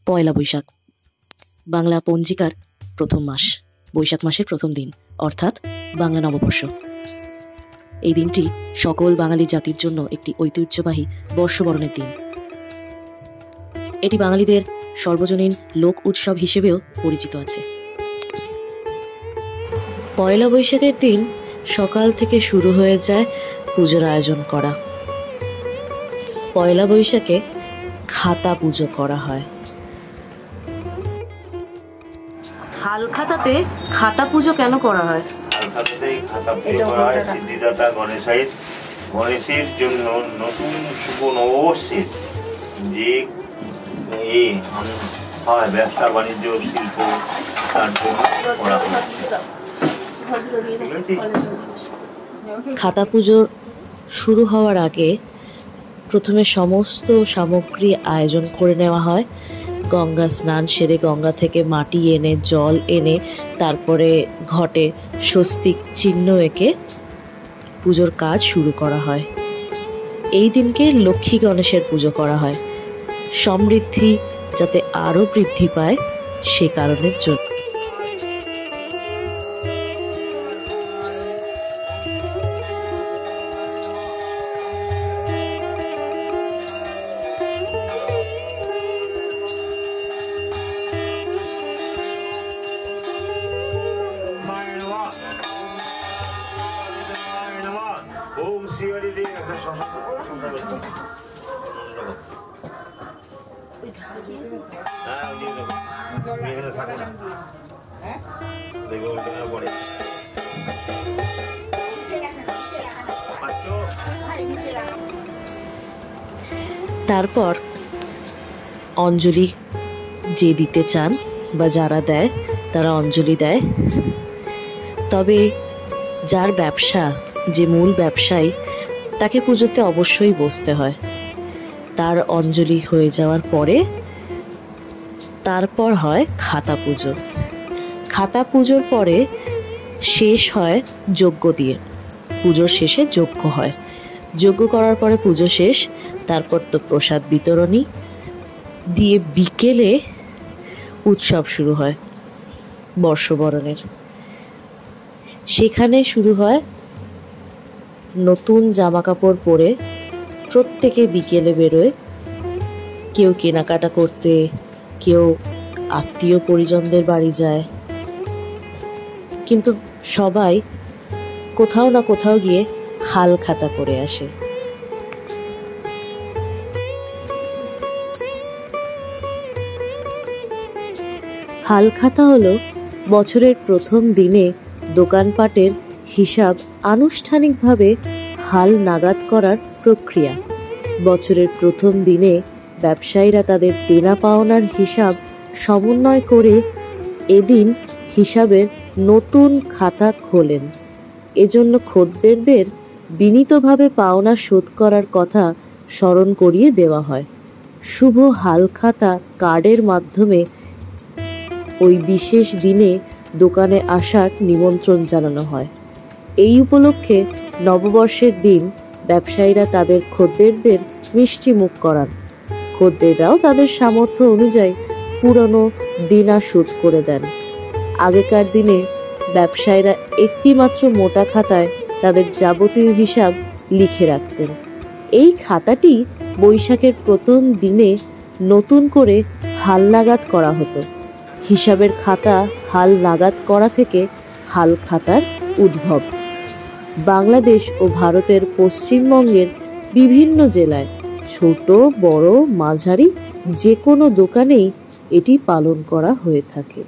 পয়লা বৈশাখ বাংলা পঞ্জিকার প্রথম মাস, বৈশাখ মাসের প্রথম দিন, অর্থাৎ বাংলা নববর্ষ। এই দিনটি সকল বাঙালি জাতির জন্য একটি ঐতিহ্যবাহী বর্ষবরণের দিন। এটি বাঙালিদের সর্বজনীন লোক উৎসব হিসেবেও পরিচিত আছে। পয়লা বৈশাখের দিন সকাল থেকে শুরু হয়ে যায় পুজোর আয়োজন করা। পয়লা বৈশাখে খাতা পুজো করা হয়। হালখাতাতে খাতা পুজো কেন করা হয়? হালখাতাতেই খাতা পুজো করা হয় সিদ্ধিদাতা গণেশের জন্য নতুন শুভ নববর্ষের যে হয় ব্যবসা বাণিজ্য শিল্প তার জন্য করা হচ্ছে। খাতা পুজো শুরু হওয়ার আগে প্রথমে সমস্ত সামগ্রী আয়োজন করে নেওয়া হয়। গঙ্গা স্নান সেরে গঙ্গা থেকে মাটি এনে জল এনে তারপরে ঘটে স্বস্তিক চিহ্ন এঁকে পুজোর কাজ শুরু করা হয়। এই দিনকে লক্ষ্মী গণেশের পুজো করা হয়, সমৃদ্ধি যাতে আরও বৃদ্ধি পায় সে কারণের জন্য। তারপর অঞ্জলি যে দিতে চান বা যারা দেয় তারা অঞ্জলি দেয়। তবে যার ব্যবসা, যে মূল ব্যবসায়ী, তাকে পুজোতে অবশ্যই বসতে হয়। তার অঞ্জলি হয়ে যাওয়ার পরে তারপর হয় খাতা পুজো। খাতা পুজোর পরে শেষ হয় যজ্ঞ দিয়ে। পুজোর শেষে যজ্ঞ হয়। যজ্ঞ করার পরে পুজো শেষ, তারপর তো প্রসাদ বিতরণী দিয়ে বিকেলে উৎসব শুরু হয় বর্ষবরণের। সেখানে শুরু হয় নতুন জামা কাপড় পরে প্রত্যেকে বিকেলে বেরোয়, কেউ কেনাকাটা করতে, কেউ আত্মীয় পরিজনদের বাড়ি যায়, কিন্তু সবাই কোথাও না কোথাও গিয়ে হাল খাতা করে আসে। হালখাতা হলো বছরের প্রথম দিনে দোকানপাটের হিসাব আনুষ্ঠানিকভাবে হাল নাগাদ করার প্রক্রিয়া। বছরের প্রথম দিনে ব্যবসায়ীরা তাদের দেনা পাওনার হিসাব সমন্বয় করে এদিন হিসাবের নতুন খাতা খোলেন। এজন্য খদ্দেরদের বিনীতভাবে পাওনা শোধ করার কথা স্মরণ করিয়ে দেওয়া হয়। শুভ হালখাতা কার্ডের মাধ্যমে ওই বিশেষ দিনে দোকানে আসার নিমন্ত্রণ জানানো হয়। এই উপলক্ষে নববর্ষের দিন ব্যবসায়ীরা তাদের খদ্দেরদের মিষ্টি মুখ করান। খদ্দেররাও তাদের সামর্থ্য অনুযায়ী পুরনো দেনা শোধ করে দেন। আগেকার দিনে ব্যবসায়ীরা একটি মাত্র মোটা খাতায় তাদের যাবতীয় হিসাব লিখে রাখতেন। এই খাতাটি বৈশাখের প্রথম দিনে নতুন করে হাল নাগাদ করা হতো। হিসাবের খাতা হাল নাগাদ করা থেকে হাল খাতার উদ্ভব। বাংলাদেশ ও ভারতের পশ্চিমবঙ্গের বিভিন্ন জেলায় ছোট বড় মাঝারি যে কোনো দোকানেই এটি পালন করা হয়ে থাকে।